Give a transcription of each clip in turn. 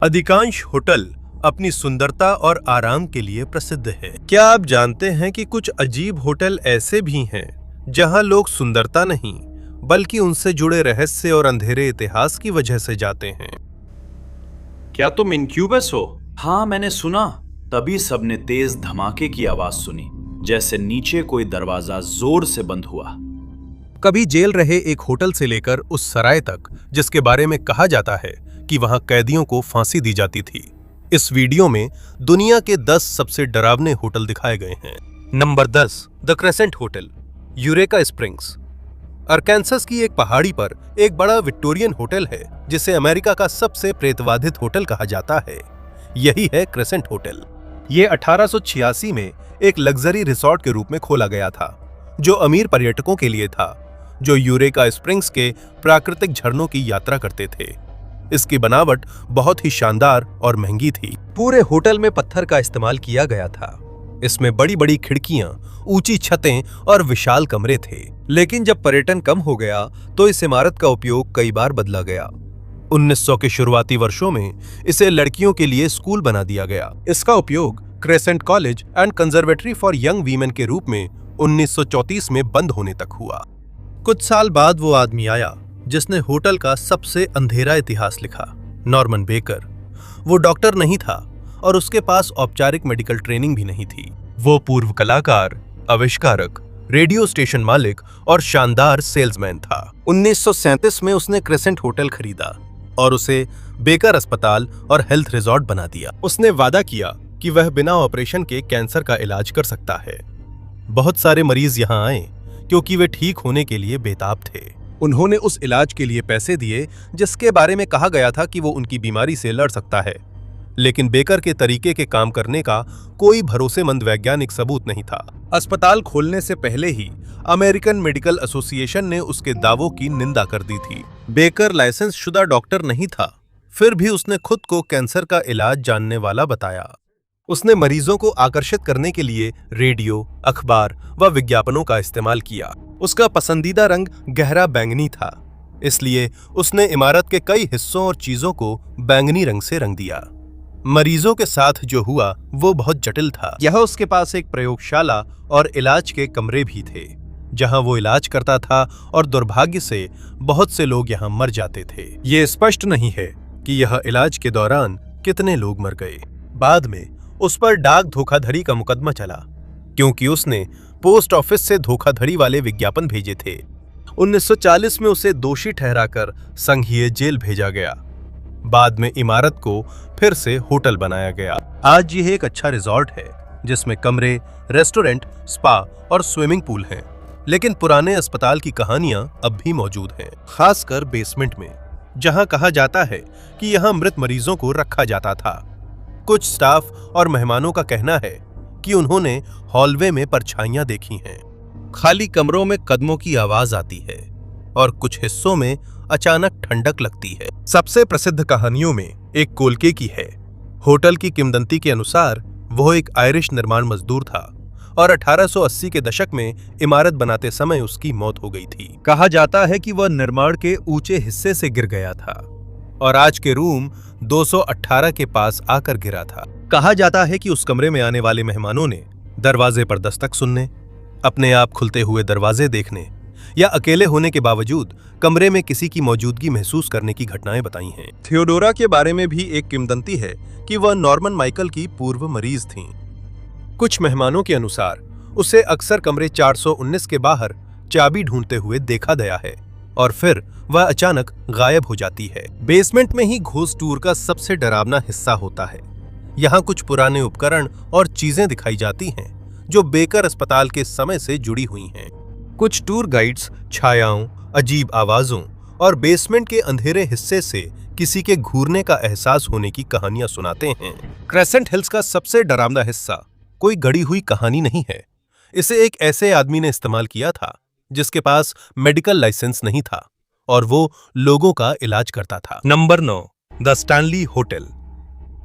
अधिकांश होटल अपनी सुंदरता और आराम के लिए प्रसिद्ध हैं। क्या आप जानते हैं कि कुछ अजीब होटल ऐसे भी हैं जहां लोग सुंदरता नहीं बल्कि उनसे जुड़े रहस्य और अंधेरे इतिहास की वजह से जाते हैं? क्या तुम इनक्यूबस हो? हाँ, मैंने सुना। तभी सबने तेज धमाके की आवाज सुनी, जैसे नीचे कोई दरवाजा जोर से बंद हुआ। कभी जेल रहे एक होटल से लेकर उस सराय तक जिसके बारे में कहा जाता है कि वहां कैदियों को फांसी दी जाती थी। इस वीडियो में दुनिया के 10 सबसे डरावने होटल दिखाए गए हैं। Number 10, the crescent hotel, eureka springs. अरकानसास की एक पहाड़ी पर एक बड़ा विक्टोरियन होटल है जिसे अमेरिका का सबसे प्रेतवाधित होटल कहा जाता है। यही है क्रेसेंट होटल। ये 1886 में एक लग्जरी रिसोर्ट के रूप में खोला गया था जो अमीर पर्यटकों के लिए था जो यूरेका स्प्रिंग्स के प्राकृतिक झरनों की यात्रा करते थे। इसकी बनावट बहुत ही शानदार और महंगी थी। पूरे होटल में पत्थर का इस्तेमाल किया गया था। इसमें बड़ी बड़ी खिड़कियां, ऊंची छतें और विशाल कमरे थे। लेकिन जब पर्यटन कम हो गया तो इस इमारत का उपयोग कई बार बदला गया। 1900 के शुरुआती वर्षों में इसे लड़कियों के लिए स्कूल बना दिया गया। इसका उपयोग crescent college and conservatory for young women के रूप में 1934 में बंद होने तक हुआ। कुछ साल बाद वो आदमी आया जिसने होटल का सबसे अंधेरा इतिहास लिखा, नॉर्मन बेकर। वो डॉक्टर नहीं था और उसके पास औपचारिक मेडिकल ट्रेनिंग भी नहीं थी। वो पूर्व कलाकार, आविष्कारक, रेडियो स्टेशन मालिक और शानदार सेल्समैन था। 1937 में उसने क्रेसेंट होटल खरीदा और उसे बेकर अस्पताल और हेल्थ रिजॉर्ट बना दिया। उसने वादा किया कि वह बिना ऑपरेशन के कैंसर का इलाज कर सकता है। बहुत सारे मरीज यहाँ आए क्योंकि वे ठीक होने के लिए बेताब थे। उन्होंने उस इलाज के लिए पैसे दिए जिसके बारे में कहा गया था कि वो उनकी बीमारी से लड़ सकता है, लेकिन बेकर के तरीके के काम करने का कोई भरोसेमंद वैज्ञानिक सबूत नहीं था। अस्पताल खोलने से पहले ही अमेरिकन मेडिकल एसोसिएशन ने उसके दावों की निंदा कर दी थी। बेकर लाइसेंस शुदा डॉक्टर नहीं था, फिर भी उसने खुद को कैंसर का इलाज जानने वाला बताया। उसने मरीजों को आकर्षित करने के लिए रेडियो, अखबार व विज्ञापनों का इस्तेमाल किया। उसका पसंदीदा रंग गहरा बैंगनी था, इसलिए उसने इमारत के कई हिस्सों और चीजों को बैंगनी रंग से रंग दिया। मरीजों के साथ जो हुआ वो बहुत जटिल था। यह उसके पास एक प्रयोगशाला और इलाज के कमरे भी थे जहां वो इलाज करता था और दुर्भाग्य से बहुत से लोग यहां मर जाते थे। ये स्पष्ट नहीं है कि यह इलाज के दौरान कितने लोग मर गए। बाद में उस पर डाक धोखाधड़ी का मुकदमा चला क्योंकि उसने पोस्ट ऑफिस से धोखाधड़ी वाले विज्ञापन भेजे थे। 1940 में उसे दोषी ठहराकर संघीय जेल भेजा गया। बाद में इमारत को फिर से होटल बनाया गया। आज यह एक अच्छा रिजॉर्ट है जिसमें कमरे, रेस्टोरेंट, स्पा और स्विमिंग पूल हैं। लेकिन पुराने अस्पताल की कहानियां अब भी मौजूद हैं, खासकर बेसमेंट में, जहां कहा जाता है कि यहां मृत मरीजों को रखा जाता था। कुछ स्टाफ और मेहमानों का कहना है कि उन्होंने हॉलवे में परछाइयां देखी हैं। खाली कमरों में कदमों की आवाज आती है और कुछ हिस्सों में अचानक ठंडक लगती है। सबसे प्रसिद्ध कहानियों में एक कोलके की है। होटल की किंवदंती के अनुसार वो एक आयरिश निर्माण मजदूर था और 1880 के दशक में इमारत बनाते समय उसकी मौत हो गई थी। कहा जाता है कि वह निर्माण के ऊंचे हिस्से से गिर गया था और आज के रूम 218 के पास आकर गिरा था। कहा जाता है कि उस कमरे में आने वाले मेहमानों ने दरवाजे पर दस्तक सुनने, अपने आप खुलते हुए दरवाजे देखने या अकेले होने के बावजूद कमरे में किसी की मौजूदगी महसूस करने की घटनाएं बताई हैं। थियोडोरा के बारे में भी एक किंवदंती है कि वह नॉर्मन माइकल की पूर्व मरीज थीं। कुछ मेहमानों के अनुसार उसे अक्सर कमरे 419 के बाहर चाबी ढूंढते हुए देखा गया है और फिर वह अचानक गायब हो जाती है। बेसमेंट में ही घोस्ट टूर का सबसे डरावना हिस्सा होता है। यहाँ कुछ पुराने उपकरण और चीजें दिखाई जाती हैं जो बेकर अस्पताल के समय से जुड़ी हुई हैं। कुछ टूर गाइड्स छायाओं, अजीब आवाजों और बेसमेंट के अंधेरे हिस्से से किसी के घूरने का एहसास होने की कहानियां सुनाते हैं। क्रेसेंट हिल्स का सबसे डरावना हिस्सा कोई गढ़ी हुई कहानी नहीं है। इसे एक ऐसे आदमी ने इस्तेमाल किया था जिसके पास मेडिकल लाइसेंस नहीं था और वो लोगों का इलाज करता था। Number 9, the Stanley hotel.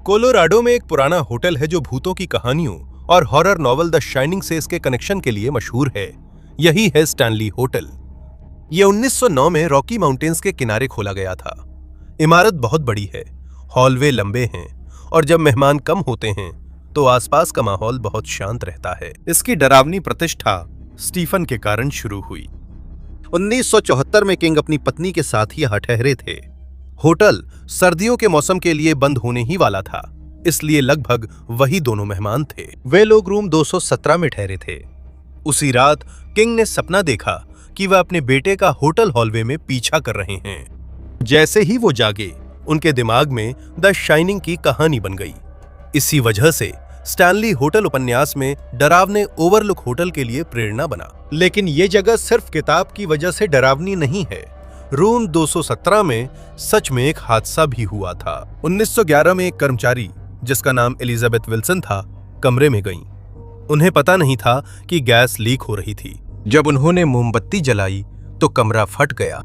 Colorado में एक पुराना होटल है जो भूतों की कहानियों और हॉरर नॉवल द शाइनिंग से इसके कनेक्शन के लिए मशहूर है। यही है स्टैनली होटल। यह 1909 में रॉकी माउंटेन्स के किनारे खोला गया था। इमारत बहुत बड़ी है। हॉलवे लंबे हैं और जब मेहमान कम होते हैं तो आसपास का माहौल बहुत शांत रहता है। इसकी डरावनी प्रतिष्ठा स्टीफन के कारण शुरू हुई। 1974 में किंग अपनी पत्नी के साथ यहाँ ठहरे थे। होटल सर्दियों के मौसम के लिए बंद होने ही वाला था, इसलिए लगभग वही दोनों मेहमान थे। वे लोग रूम 217 में ठहरे थे। उसी रात किंग ने सपना देखा कि वह अपने बेटे का होटल हॉलवे में पीछा कर रहे हैं। जैसे ही वो जागे, उनके दिमाग में द शाइनिंग की कहानी बन गई। इसी वजह से स्टैनली होटल उपन्यास में डरावने ओवरलुक होटल के लिए प्रेरणा बना। लेकिन ये जगह सिर्फ किताब की वजह से डरावनी नहीं है। रूम 217 में सच में एक हादसा भी हुआ था। 1911 में एक कर्मचारी जिसका नाम एलिजाबेथ विल्सन था, कमरे में गईं। उन्हें पता नहीं था कि गैस लीक हो रही थी। जब उन्होंने मोमबत्ती जलाई तो कमरा फट गया।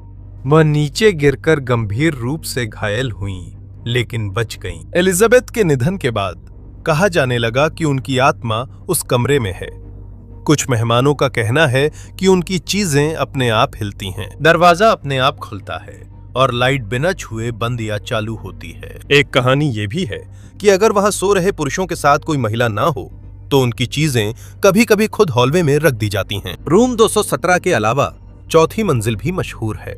वह नीचे गिरकर गंभीर रूप से घायल हुईं, लेकिन बच गईं। एलिजाबेथ के निधन के बाद कहा जाने लगा कि उनकी आत्मा उस कमरे में है। कुछ मेहमानों का कहना है कि उनकी चीजें अपने आप हिलती हैं, दरवाजा अपने आप खुलता है और लाइट बिना छुए बंद या चालू होती है। एक कहानी ये भी है कि अगर वहां सो रहे पुरुषों के साथ कोई महिला ना हो तो उनकी चीजें कभी कभी खुद हॉलवे में रख दी जाती हैं। रूम 217 के अलावा चौथी मंजिल भी मशहूर है।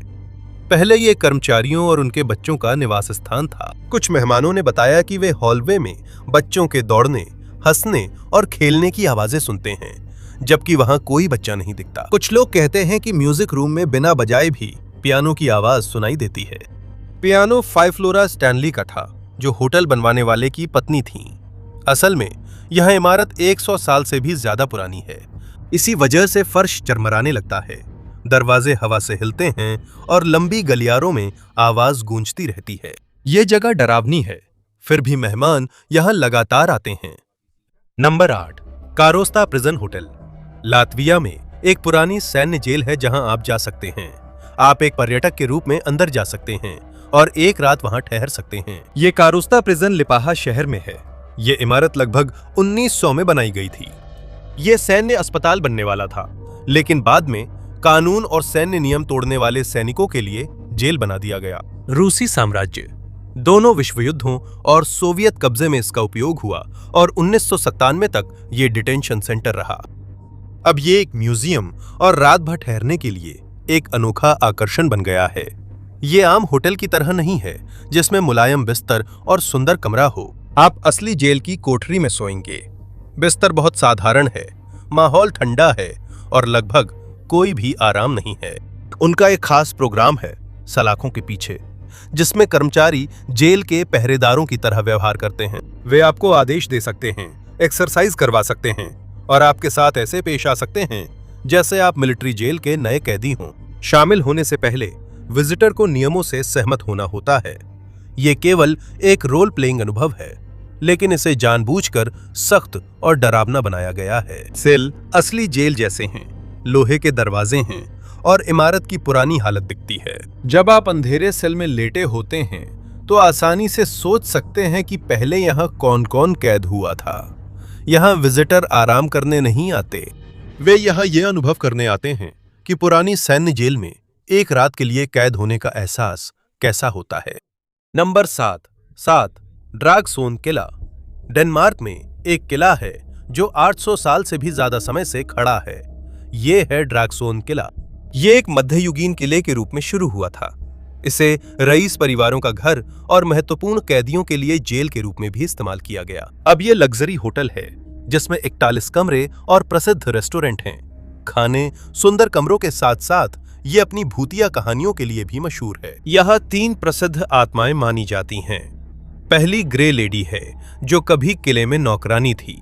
पहले ये कर्मचारियों और उनके बच्चों का निवास स्थान था। कुछ मेहमानों ने बताया कि वे हॉलवे में बच्चों के दौड़ने, हंसने और खेलने की आवाजें सुनते हैं, जबकि वहां कोई बच्चा नहीं दिखता। कुछ लोग कहते हैं कि म्यूजिक रूम में बिना बजाए भी पियानो की आवाज सुनाई देती है। पियानो 5 फ्लोरा स्टैनली का था, जो होटल बनवाने वाले की पत्नी थी। असल में यह इमारत 100 साल से भी ज्यादा पुरानी है। इसी वजह से फर्श चरमराने लगता है, दरवाजे हवा से हिलते हैं और लंबी गलियारों में आवाज गूंजती रहती है। ये जगह डरावनी है, फिर भी मेहमान यहाँ लगातार आते हैं। Number 8, Karosta prison hotel. Latvia में एक पुरानी सैन्य जेल है जहां आप जा सकते हैं। आप एक पर्यटक के रूप में अंदर जा सकते हैं और एक रात वहां ठहर सकते हैं। ये कारोस्ता प्रिजन लिपाहा शहर में है। ये इमारत लगभग 1900 में बनाई गई थी। ये सैन्य अस्पताल बनने वाला था, लेकिन बाद में कानून और सैन्य नियम तोड़ने वाले सैनिकों के लिए जेल बना दिया गया। रूसी साम्राज्य, दोनों विश्व युद्धों और सोवियत कब्जे में इसका उपयोग हुआ और 1997 तक ये डिटेंशन सेंटर रहा। अब ये एक म्यूजियम और रात भर ठहरने के लिए एक अनोखा आकर्षण बन गया है। ये आम होटल की तरह नहीं है जिसमें मुलायम बिस्तर और सुंदर कमरा हो। आप असली जेल की कोठरी में सोएंगे। बिस्तर बहुत साधारण है, माहौल ठंडा है और लगभग कोई भी आराम नहीं है। उनका एक खास प्रोग्राम है सलाखों के पीछे, जिसमें कर्मचारी जेल के पहरेदारों की तरह व्यवहार करते हैं। वे आपको आदेश दे सकते हैं, एक्सरसाइज करवा सकते हैं और आपके साथ ऐसे पेश आ सकते हैं जैसे आप मिलिट्री जेल के नए कैदी हों। शामिल होने से पहले विजिटर को नियमों से सहमत होना होता है। ये केवल एक रोल प्लेइंग अनुभव है, लेकिन इसे जानबूझकर सख्त और डरावना बनाया गया है। सेल असली जेल जैसे हैं, लोहे के दरवाजे हैं और इमारत की पुरानी हालत दिखती है। जब आप अंधेरे सेल में लेटे होते हैं तो आसानी से सोच सकते हैं कि पहले यहाँ कौन कौन कैद हुआ था। यहाँ विजिटर आराम करने नहीं आते, वे यहाँ ये अनुभव करने आते हैं कि पुरानी सैन्य जेल में एक रात के लिए कैद होने का एहसास कैसा होता है। नंबर 7, ड्रैगसोन किला। डेनमार्क में एक किला है जो 800 साल से भी ज्यादा समय से खड़ा है। ये है ड्रैगसोन किला। ये एक मध्ययुगीन किले के रूप में शुरू हुआ था। इसे रईस परिवारों का घर और महत्वपूर्ण कैदियों के लिए जेल के रूप में भी इस्तेमाल किया गया। अब ये लग्जरी होटल है जिसमें 41 कमरे और प्रसिद्ध रेस्टोरेंट हैं। खाने, सुंदर कमरों के साथ साथ ये अपनी भूतिया कहानियों के लिए भी मशहूर है। यहाँ 3 प्रसिद्ध आत्माएं मानी जाती हैं। पहली ग्रे लेडी है जो कभी किले में नौकरानी थी।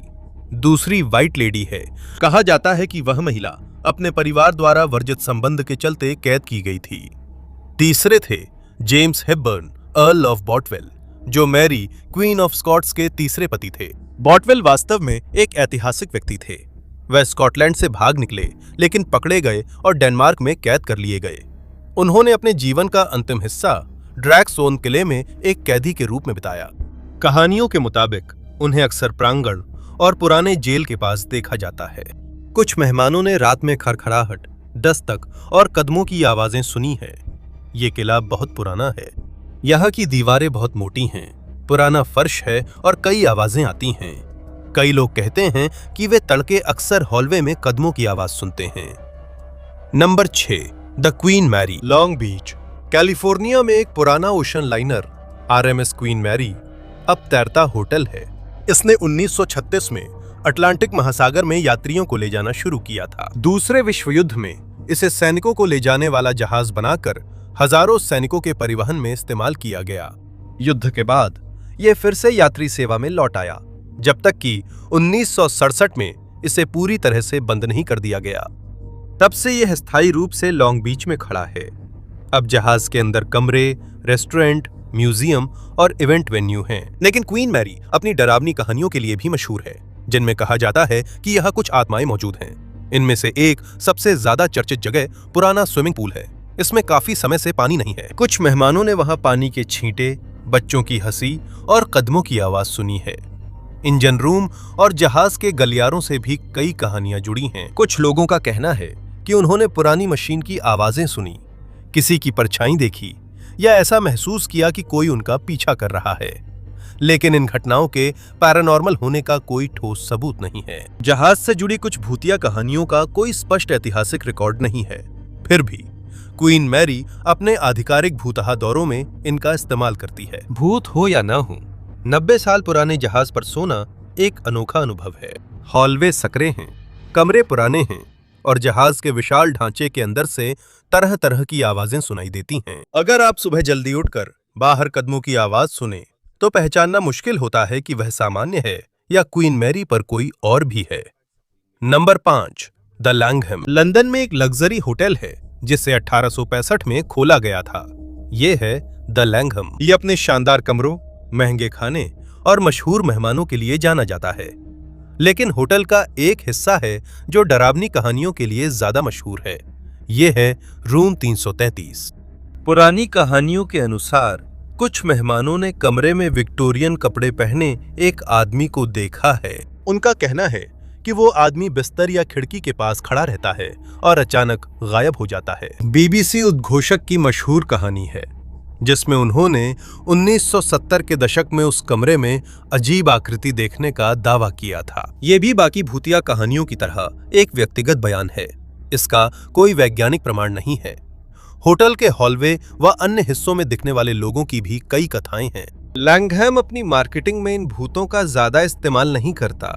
दूसरी व्हाइट लेडी है। कहा जाता है कि वह महिला अपने परिवार द्वारा वर्जित संबंध के चलते कैद की गई थी। तीसरे थे जेम्स हेपबर्न, अर्ल ऑफ बॉटवेल, जो मैरी क्वीन ऑफ स्कॉट्स के तीसरे पति थे। बॉटवेल वास्तव में एक ऐतिहासिक व्यक्ति थे। वह स्कॉटलैंड से भाग निकले, लेकिन पकड़े गए और डेनमार्क में कैद कर लिए गए। उन्होंने अपने जीवन का अंतिम हिस्सा ड्रैगसोन किले में एक कैदी के रूप में बिताया। कहानियों के मुताबिक उन्हें अक्सर प्रांगण और पुराने जेल के पास देखा जाता है। कुछ मेहमानों ने रात में खड़खड़ाहट, दस्तक और कदमों की आवाजें सुनी है। ये किला बहुत पुराना है। यहाँ की दीवारें बहुत मोटी हैं, पुराना फर्श है और कई आवाजें आती हैं। कई लोग कहते हैं कि वे तड़के अक्सर हॉलवे में कदमों की आवाज सुनते हैं। Number 6, the Queen Mary. Long Beach, California में एक पुराना ocean liner RMS Queen Mary अब तैरता होटल है। इसने 1936 में अटलांटिक महासागर में यात्रियों को ले जाना शुरू किया था। दूसरे विश्व युद्ध में इसे सैनिकों को ले जाने वाला जहाज बनाकर हजारों सैनिकों के परिवहन में इस्तेमाल किया गया। युद्ध के बाद यह फिर से यात्री सेवा में लौट आया, जब तक कि 1967 में इसे पूरी तरह से बंद नहीं कर दिया गया। तब से यह स्थायी रूप से लॉन्ग बीच में खड़ा है। अब जहाज के अंदर कमरे, रेस्टोरेंट, म्यूजियम और इवेंट वेन्यू हैं। लेकिन क्वीन मैरी अपनी डरावनी कहानियों के लिए भी मशहूर है, जिनमें कहा जाता है कि यहाँ कुछ आत्माएं मौजूद हैं। इनमें से एक सबसे ज्यादा चर्चित जगह पुराना स्विमिंग पूल है। इसमें काफी समय से पानी नहीं है। कुछ मेहमानों ने वहां पानी के छींटे, बच्चों की हंसी और कदमों की आवाज सुनी है। इंजन रूम और जहाज के गलियारों से भी कई कहानियां जुड़ी हैं। कुछ लोगों का कहना है कि उन्होंने पुरानी मशीन की आवाजें सुनी, किसी की परछाई देखी या ऐसा महसूस किया कि कोई उनका पीछा कर रहा है। लेकिन इन घटनाओं के पैरानॉर्मल होने का कोई ठोस सबूत नहीं है। जहाज से जुड़ी कुछ भूतिया कहानियों का कोई स्पष्ट ऐतिहासिक रिकॉर्ड नहीं है। फिर भी क्वीन मैरी अपने आधिकारिक भूतहा दौरों में इनका इस्तेमाल करती है। भूत हो या ना हो, 90 साल पुराने जहाज पर सोना एक अनोखा अनुभव है। हॉलवे सकरे हैं, कमरे पुराने हैं और जहाज के विशाल ढांचे के अंदर से तरह तरह की आवाजें सुनाई देती हैं। अगर आप सुबह जल्दी उठकर बाहर कदमों की आवाज सुने तो पहचानना मुश्किल होता है कि वह सामान्य है या क्वीन मैरी पर कोई और भी है। Number 5, the लैंघम। लंदन में एक लग्जरी होटल है जिसे 1865 में खोला गया था। ये है द लैंघम। ये अपने शानदार कमरों, महंगे खाने और मशहूर मेहमानों के लिए जाना जाता है। लेकिन होटल का एक हिस्सा है जो डरावनी कहानियों के लिए ज्यादा मशहूर है। ये है रूम 333। पुरानी कहानियों के अनुसार कुछ मेहमानों ने कमरे में विक्टोरियन कपड़े पहने एक आदमी को देखा है। उनका कहना है कि वो आदमी बिस्तर या खिड़की के पास खड़ा रहता है और अचानक गायब हो जाता है। BBC उद्घोषक की मशहूर कहानी है, जिसमें उन्होंने 1970 के दशक में उस कमरे में अजीब आकृति देखने का दावा किया था। ये भी बाकी भूतिया कहानियों की तरह एक व्यक्तिगत बयान है। इसका कोई वैज्ञानिक प्रमाण नहीं है। होटल के हॉलवे व अन्य हिस्सों में दिखने वाले लोगों की भी कई कथाएं हैं। लैंघम अपनी मार्केटिंग में इन भूतों का ज्यादा इस्तेमाल नहीं करता।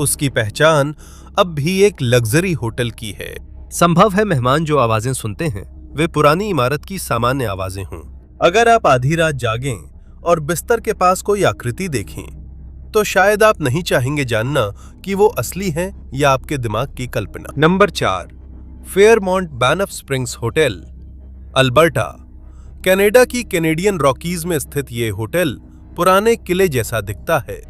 उसकी पहचान अब भी एक लग्जरी होटल की है। संभव है मेहमान जो आवाजें सुनते हैं वे पुरानी इमारत की सामान्य आवाजें हों। अगर आप आधी रात जागें और बिस्तर के पास कोई आकृति देखें तो शायद आप नहीं चाहेंगे जानना कि वो असली है या आपके दिमाग की कल्पना। Number 4, Fairmont Banff Springs hotel, Alberta. Canada की कैनेडियन रॉकीज में स्थित ये होटल पुराने किले जैसा दिखता है।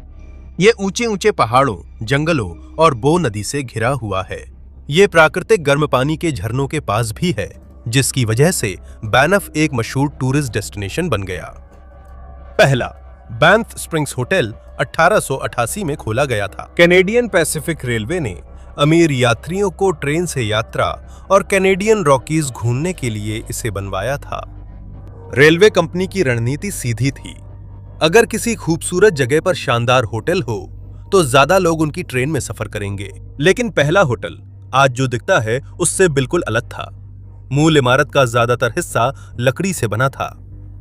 ये ऊंचे ऊंचे पहाड़ों, जंगलों और बो नदी से घिरा हुआ है। ये प्राकृतिक गर्म पानी के झरनों के पास भी है, जिसकी वजह से बैनफ एक मशहूर टूरिस्ट डेस्टिनेशन बन गया। पहला बैनफ स्प्रिंग्स होटल 1888 में खोला गया था। कैनेडियन पैसिफिक रेलवे ने अमीर यात्रियों को ट्रेन से यात्रा और कैनेडियन रॉकीज घूमने के लिए इसे बनवाया था। रेलवे कंपनी की रणनीति सीधी थी। अगर किसी खूबसूरत जगह पर शानदार होटल हो तो ज्यादा लोग उनकी ट्रेन में सफर करेंगे। लेकिन पहला होटल आज जो दिखता है उससे बिल्कुल अलग था। मूल इमारत का ज्यादातर हिस्सा लकड़ी से बना था।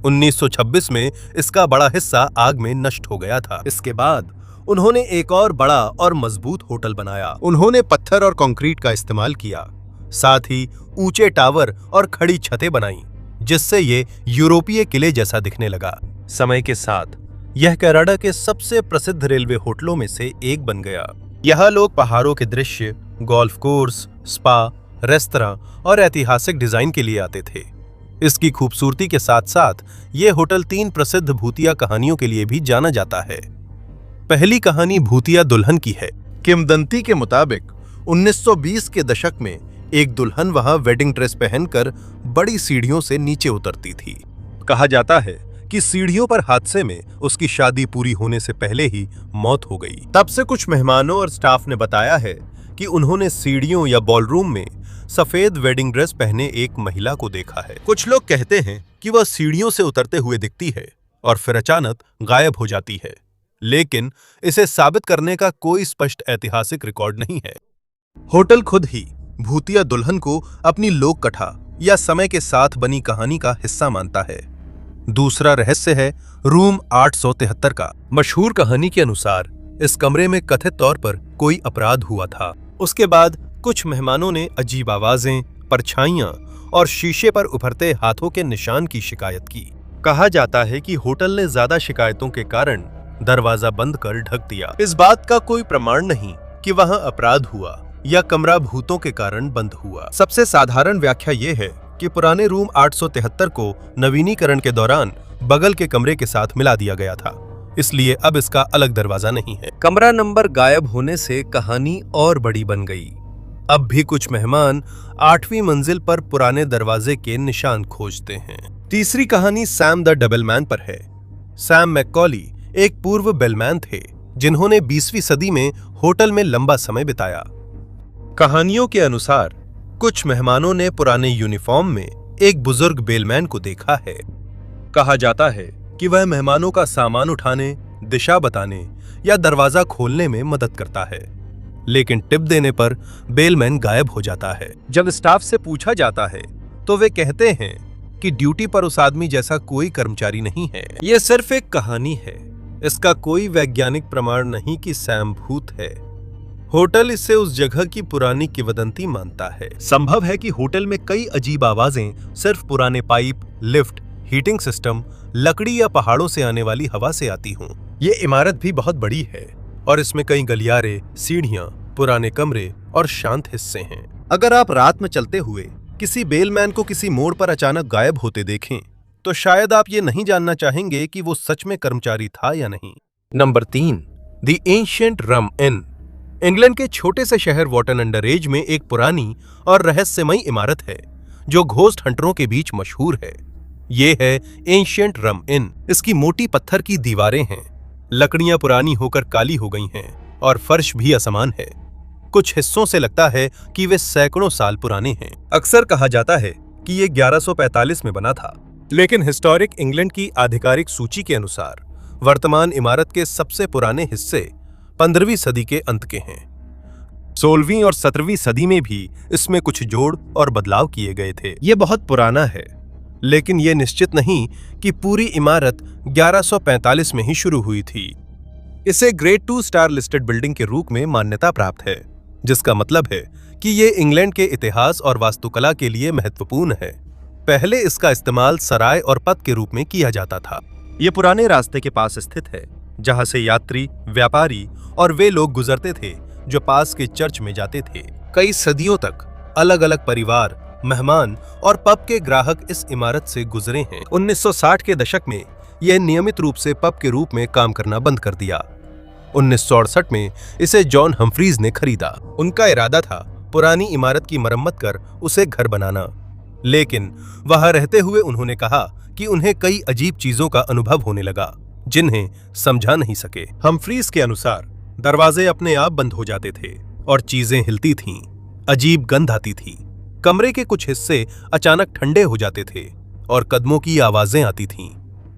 1926 में इसका बड़ा हिस्सा आग में नष्ट हो गया था। इसके बाद उन्होंने एक और बड़ा और मजबूत होटल बनाया। उन्होंने पत्थर और कंक्रीट का इस्तेमाल किया, साथ ही ऊंचे टावर और खड़ी छतें बनाई, जिससे ये यूरोपीय किले जैसा दिखने लगा। समय के साथ यह कनाडा के सबसे प्रसिद्ध रेलवे होटलों में से एक बन गया। यहाँ लोग पहाड़ों के दृश्य, गोल्फ कोर्स, स्पा, रेस्तरां और ऐतिहासिक डिजाइन के लिए आते थे। इसकी खूबसूरती के साथ साथ ये होटल 3 प्रसिद्ध भूतिया कहानियों के लिए भी जाना जाता है। पहली कहानी भूतिया दुल्हन की है। किंवदंती के मुताबिक 1920 के दशक में एक दुल्हन वहां वेडिंग ड्रेस पहनकर बड़ी सीढ़ियों से नीचे उतरती थी। कहा जाता है कि सीढ़ियों पर हादसे में उसकी शादी पूरी होने से पहले ही मौत हो गई। तब से कुछ मेहमानों और स्टाफ ने बताया है कि उन्होंने सीढ़ियों या बॉलरूम में सफेद वेडिंग ड्रेस पहने एक महिला को देखा है। कुछ लोग कहते हैं कि वह सीढ़ियों से उतरते हुए दिखती है और फिर अचानक गायब हो जाती है। लेकिन इसे साबित करने का कोई स्पष्ट ऐतिहासिक रिकॉर्ड नहीं है। होटल खुद ही भूतिया दुल्हन को अपनी लोक कथा या समय के साथ बनी कहानी का हिस्सा मानता है। दूसरा रहस्य है रूम 873 का। मशहूर कहानी के अनुसार इस कमरे में कथित तौर पर कोई अपराध हुआ था। उसके बाद कुछ मेहमानों ने अजीब आवाजें, परछाइयां और शीशे पर उभरते हाथों के निशान की शिकायत की। कहा जाता है कि होटल ने ज्यादा शिकायतों के कारण दरवाजा बंद कर ढक दिया। इस बात का कोई प्रमाण नहीं कि वहां अपराध हुआ या कमरा भूतों के कारण बंद हुआ। सबसे साधारण व्याख्या यह है कि पुराने रूम 873 को नवीनीकरण के दौरान बगल के कमरे के साथ मिला दिया गया था, इसलिए अब इसका अलग दरवाजा नहीं है। कमरा नंबर गायब होने से कहानी और बड़ी बन गई। अब भी कुछ मेहमान 8वीं मंजिल पर पुराने दरवाजे के निशान खोजते हैं। तीसरी कहानी सैम द डबलमैन पर है। सैम मैककॉली एक पूर्व बेलमैन थे जिन्होंने 20वीं सदी में होटल में लंबा समय बिताया। कहानियों के अनुसार कुछ मेहमानों ने पुराने यूनिफॉर्म में एक बुजुर्ग बेलमैन को देखा है। कहा जाता है कि वह मेहमानों का सामान उठाने, दिशा बताने या दरवाजा खोलने में मदद करता है, लेकिन टिप देने पर बेलमैन गायब हो जाता है। जब स्टाफ से पूछा जाता है तो वे कहते हैं कि ड्यूटी पर उस आदमी जैसा कोई कर्मचारी नहीं है। यह सिर्फ एक कहानी है, इसका कोई वैज्ञानिक प्रमाण नहीं कि सैम भूत है। होटल इसे उस जगह की पुरानी किंवदंती मानता है। संभव है कि होटल में कई अजीब आवाजें सिर्फ पुराने पाइप, लिफ्ट, हीटिंग सिस्टम, लकड़ी या पहाड़ों से आने वाली हवा से आती हों। ये इमारत भी बहुत बड़ी है और इसमें कई गलियारे, सीढ़ियां, पुराने कमरे और शांत हिस्से हैं। अगर आप रात में चलते हुए किसी बेलमैन को किसी मोड़ पर अचानक गायब होते देखें, तो शायद आप ये नहीं जानना चाहेंगे कि वो सच में कर्मचारी था या नहीं। Number 3, the ancient rum in. England के छोटे से शहर वॉटन अंडर एज में एक पुरानी और रहस्यमयी इमारत है जो घोस्ट हंटरों के बीच मशहूर है। ये है एंशिएंट रम इन। इसकी मोटी पत्थर की दीवारें हैं, लकड़ियां पुरानी होकर काली हो गई हैं और फर्श भी असमान है। कुछ हिस्सों से लगता है कि वे सैकड़ों साल पुराने हैं। अक्सर कहा जाता है कि ये 1145 में बना था, लेकिन हिस्टोरिक इंग्लैंड की आधिकारिक सूची के अनुसार वर्तमान इमारत के सबसे पुराने हिस्से 15वीं सदी के अंत के हैं। 16वीं और 17वीं सदी में भी इसमें कुछ जोड़ और बदलाव किए गए थे। ये बहुत पुराना है, लेकिन यह निश्चित नहीं कि पूरी इमारत 1145 में ही शुरू हुई थी। इसे ग्रेड 2 स्टार लिस्टेड बिल्डिंग के रूप में मान्यता प्राप्त है, जिसका मतलब है कि ये इंग्लैंड के इतिहास और वास्तुकला के लिए महत्वपूर्ण है। पहले इसका इस्तेमाल सराय और पथ के रूप में किया जाता था। ये पुराने रास्ते के पास स्थित है, जहां से यात्री, व्यापारी और वे लोग गुजरते थे जो पास के चर्च में जाते थे। कई सदियों तक अलग अलग परिवार, मेहमान और पब के ग्राहक इस इमारत से गुजरे हैं। 1960 के दशक में यह नियमित रूप से पब के रूप में काम करना बंद कर दिया। 1968 में इसे जॉन हम्फ्रीज ने खरीदा। उनका इरादा था पुरानी इमारत की मरम्मत कर उसे घर बनाना, लेकिन वहां रहते हुए उन्होंने कहा कि उन्हें कई अजीब चीजों का अनुभव होने लगा जिन्हें समझा नहीं सके। हम्फ्रीज के अनुसार दरवाजे अपने आप बंद हो जाते थे और चीजें हिलती थीं, अजीब गंध आती थी। कमरे के कुछ हिस्से अचानक ठंडे हो जाते थे और कदमों की आवाजें आती थीं,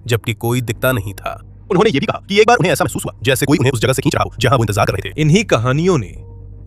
जबकि कोई दिखता नहीं था। उन्होंने ये भी कहा कि एक बार उन्हें ऐसा महसूस हुआ जैसे कोई उन्हें उस जगह से खींच रहा हो जहां वो इंतजार कर रहे थे। इन्हीं कहानियों ने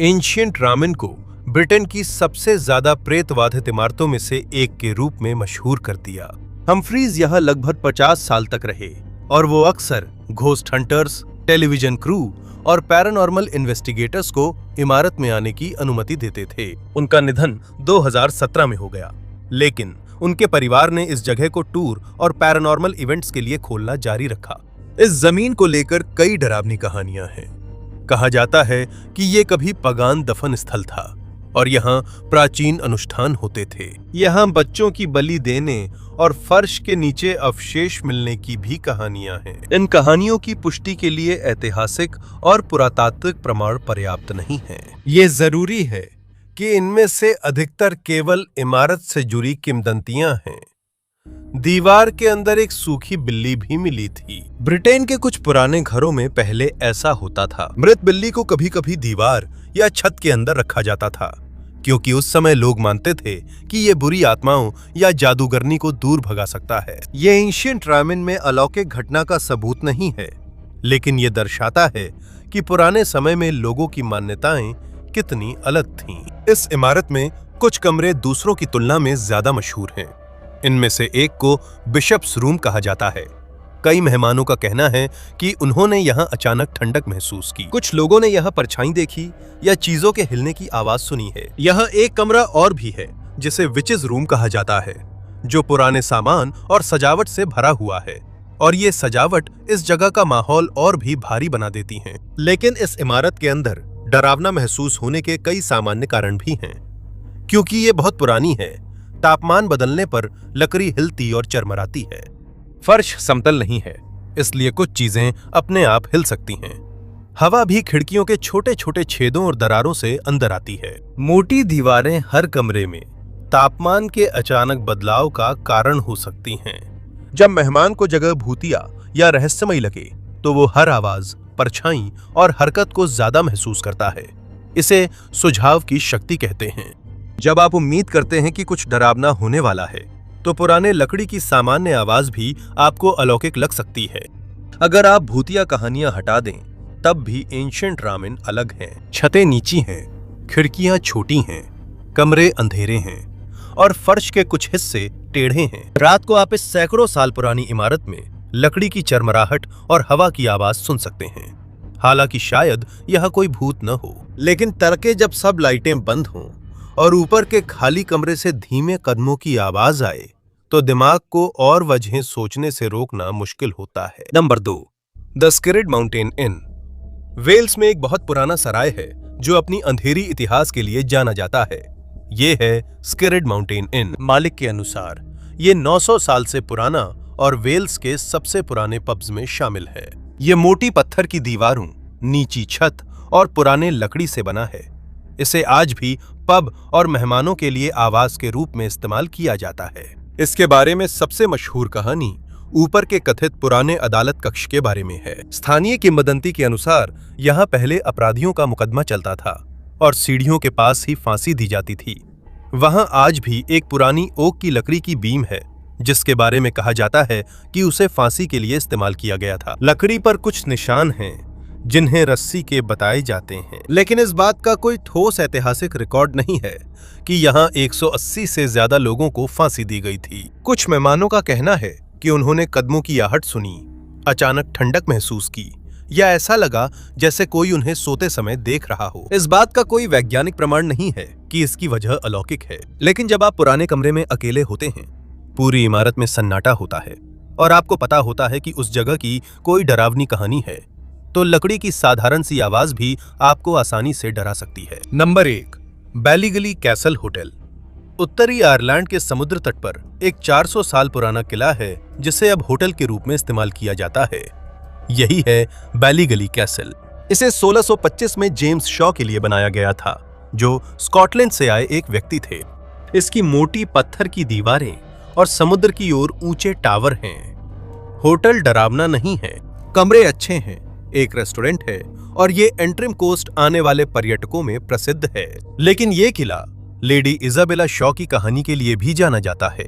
एंशिएंट रामिन को ब्रिटेन की सबसे ज्यादा प्रेतवाधित इमारतों में से एक के रूप में मशहूर कर दिया। हम्फ्रीज यहां लगभग 50 साल तक रहे और वो अक्सर घोस्ट हंटर्स, टेलीविजन क्रू और पैरानॉर्मल इन्वेस्टिगेटर्स को इमारत में आने की अनुमति देते थे। उनका निधन 2017 में हो गया, लेकिन उनके परिवार ने इस जगह को टूर और पैरानॉर्मल इवेंट्स के लिए खोलना जारी रखा। इस जमीन को लेकर कई डरावनी कहानियां हैं। कहा जाता है कि ये कभी पगान दफन स्थल था और यहाँ प्राचीन अनुष्ठान होते थे। यहाँ बच्चों की बलि देने और फर्श के नीचे अवशेष मिलने की भी कहानियां हैं। इन कहानियों की पुष्टि के लिए ऐतिहासिक और पुरातात्विक प्रमाण पर्याप्त नहीं है। ये जरूरी है कि इनमें से अधिकतर केवल इमारत से जुड़ी किंवदंतियां हैं। दीवार के अंदर एक सूखी बिल्ली भी मिली थी। ब्रिटेन के कुछ पुराने घरों में पहले ऐसा होता था। मृत बिल्ली को कभी कभी दीवार या छत के अंदर रखा जाता था, क्योंकि उस समय लोग मानते थे कि ये बुरी आत्माओं या जादूगरनी को दूर भगा सकता है। ये एंशिएंट रामायण में अलौकिक घटना का सबूत नहीं है, लेकिन ये दर्शाता है कि पुराने समय में लोगों की मान्यताएं कितनी अलग थीं। इस इमारत में कुछ कमरे दूसरों की तुलना में ज्यादा मशहूर हैं। इनमें से एक को बिशप्स रूम कहा जाता है। कई मेहमानों का कहना है कि उन्होंने यहाँ अचानक ठंडक महसूस की। कुछ लोगों ने यहाँ परछाई देखी या चीजों के हिलने की आवाज सुनी है। यहाँ एक कमरा और भी है जिसे विचेस रूम कहा जाता है, जो पुराने सामान और सजावट से भरा हुआ है, और ये सजावट इस जगह का माहौल और भी भारी बना देती है। लेकिन इस इमारत के अंदर डरावना महसूस होने के कई सामान्य कारण भी हैं, क्योंकि ये बहुत पुरानी है। तापमान बदलने पर लकड़ी हिलती और चरमराती है। फर्श समतल नहीं है, इसलिए कुछ चीजें अपने आप हिल सकती हैं। हवा भी खिड़कियों के छोटे छोटे छेदों और दरारों से अंदर आती है। मोटी दीवारें हर कमरे में तापमान के अचानक बदलाव का कारण हो सकती हैं। जब मेहमान को जगह भूतिया या रहस्यमय लगे तो वो हर आवाज, परछाई और हरकत को ज्यादा महसूस करता है। इसे सुझाव की शक्ति कहते हैं। जब आप उम्मीद करते हैं कि कुछ डरावना होने वाला है, तो पुराने लकड़ी की सामान्य आवाज भी आपको अलौकिक लग सकती है। अगर आप भूतिया कहानियां हटा दें, तब भी एंशिएंट रामायण अलग हैं। छतें नीची हैं, खिड़कियां छोटी हैं, कमरे अंधेरे हैं और फर्श के कुछ हिस्से टेढ़े हैं। रात को आप इस सैकड़ों साल पुरानी इमारत में लकड़ी की चरमराहट और हवा की आवाज सुन सकते हैं। हालांकि शायद यह कोई भूत न हो, लेकिन तड़के जब सब लाइटें बंद हों और ऊपर के खाली कमरे से धीमे कदमों की आवाज आए, तो दिमाग को और वजहें सोचने से रोकना मुश्किल होता है। Number 2, the Skirrid mountain inn. Wales में एक बहुत पुराना सराय है जो अपनी अंधेरी इतिहास के लिए जाना जाता है। ये है स्किरिड माउंटेन इन। मालिक के अनुसार ये 900 साल से पुराना और वेल्स के सबसे पुराने पब्स में शामिल है। ये मोटी पत्थर की दीवारों, नीची छत और पुराने लकड़ी से बना है। इसे आज भी पब और मेहमानों के लिए आवास के रूप में इस्तेमाल किया जाता है। इसके बारे में सबसे मशहूर कहानी ऊपर के कथित पुराने अदालत कक्ष के बारे में है। स्थानीय किंवदंती के अनुसार यहाँ पहले अपराधियों का मुकदमा चलता था और सीढ़ियों के पास ही फांसी दी जाती थी। वहाँ आज भी एक पुरानी ओक की लकड़ी की बीम है, जिसके बारे में कहा जाता है कि उसे फांसी के लिए इस्तेमाल किया गया था। लकड़ी पर कुछ निशान हैं जिन्हें रस्सी के बताए जाते हैं, लेकिन इस बात का कोई ठोस ऐतिहासिक रिकॉर्ड नहीं है कि यहाँ 180 से ज्यादा लोगों को फांसी दी गई थी। कुछ मेहमानों का कहना है कि उन्होंने कदमों की आहट सुनी, अचानक ठंडक महसूस की, या ऐसा लगा जैसे कोई उन्हें सोते समय देख रहा हो। इस बात का कोई वैज्ञानिक प्रमाण नहीं है कि इसकी वजह अलौकिक है, लेकिन जब आप पुराने कमरे में अकेले होते हैं, पूरी इमारत में सन्नाटा होता है और आपको पता होता है कि उस जगह की कोई डरावनी कहानी है, तो लकड़ी की साधारण सी आवाज भी आपको आसानी से डरा सकती है। Number 1, Ballygally castle hotel. उत्तरी आयरलैंड के समुद्र तट पर एक 400 साल पुराना किला है जिसे अब होटल के रूप में इस्तेमाल किया जाता है। यही है बैलीगली कैसल। इसे 1625 में जेम्स शॉ के लिए बनाया गया था, जो स्कॉटलैंड से आए एक व्यक्ति थे। इसकी मोटी पत्थर की दीवारें और समुद्र की ओर ऊंचे टावर हैं। होटल डरावना नहीं है, कमरे अच्छे हैं, एक रेस्टोरेंट है और ये एंट्रिम कोस्ट आने वाले पर्यटकों में प्रसिद्ध है। लेकिन ये किला लेडी इजाबेला शॉ की कहानी के लिए भी जाना जाता है।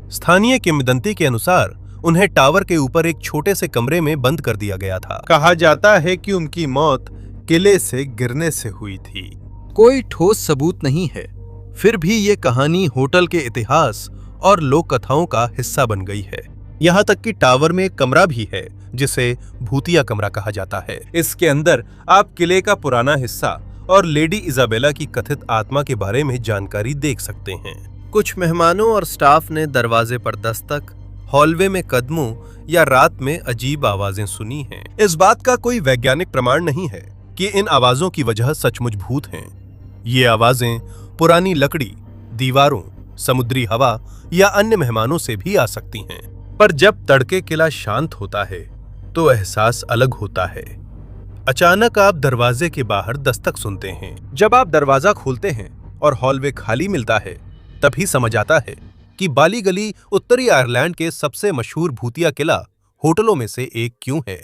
स्थानीय किंवदंती के अनुसार उन्हें टावर के ऊपर एक छोटे से कमरे में बंद कर दिया गया था। कहा जाता है कि उनकी मौत किले से गिरने से हुई थी। कोई ठोस सबूत नहीं है, फिर भी ये कहानी होटल के इतिहास और लोक कथाओं का हिस्सा बन गई है। यहाँ तक कि टावर में एक कमरा भी है जिसे भूतिया कमरा कहा जाता है। इसके अंदर आप किले का पुराना हिस्सा और लेडी इजाबेला की कथित आत्मा के बारे में जानकारी देख सकते हैं। कुछ मेहमानों और स्टाफ ने दरवाजे पर दस्तक, हॉलवे में कदमों या रात में अजीब आवाजें सुनी हैं। इस बात का कोई वैज्ञानिक प्रमाण नहीं है कि इन आवाजों की वजह सचमुच भूत हैं। ये आवाजें पुरानी लकड़ी, दीवारों, समुद्री हवा या अन्य मेहमानों से भी आ सकती हैं। पर जब तड़के किला शांत होता है तो एहसास अलग होता है। अचानक आप दरवाजे के बाहर दस्तक सुनते हैं। जब आप दरवाजा खोलते हैं और हॉलवे खाली मिलता है, तभी समझ आता है कि बैलीगली उत्तरी आयरलैंड के सबसे मशहूर भूतिया किला होटलों में से एक क्यों है।